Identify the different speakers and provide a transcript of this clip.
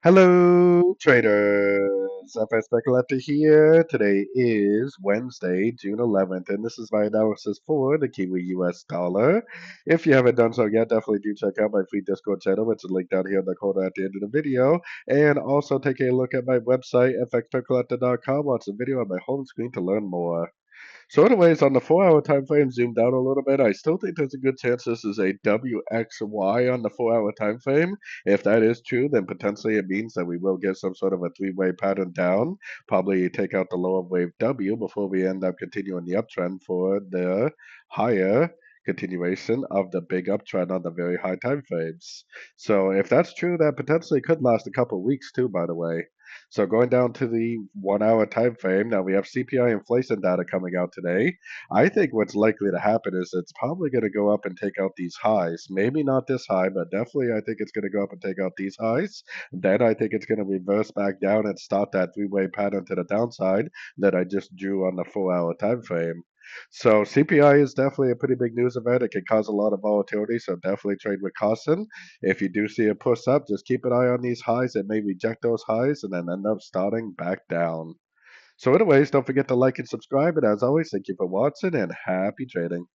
Speaker 1: Hello, traders. FX Pip Collector here. Today is Wednesday, June 11th, and this is my analysis for the Kiwi US dollar. If you haven't done so yet, definitely do check out my free Discord channel, which is linked down here in the corner at the end of the video. And also take a look at my website, fxpipcollector.com. Watch the video on my home screen to learn more. So, anyways, on the 4 hour time frame, zoomed out a little bit, I still think there's a good chance this is a WXY on the 4 hour time frame. If that is true, then potentially it means that we will get some sort of a three-way pattern down, probably take out the lower wave W before we end up continuing the uptrend for the higher continuation of the big uptrend on the very high time frames. So if that's true, that potentially could last a couple weeks too, by the way. So going down to the 1 hour time frame, now we have CPI inflation data coming out today. I think what's likely to happen is it's probably going to go up and take out these highs. Maybe not this high, but definitely I think it's going to go up and take out these highs. Then I think it's going to reverse back down and start that three-way pattern to the downside that I just drew on the 4 hour time frame. So CPI is definitely a pretty big news event. It can cause a lot of volatility, so definitely trade with caution. If you do see a push up, just keep an eye on these highs. It may reject those highs and then end up starting back down. So anyways, don't forget to like and subscribe. And as always, thank you for watching and happy trading.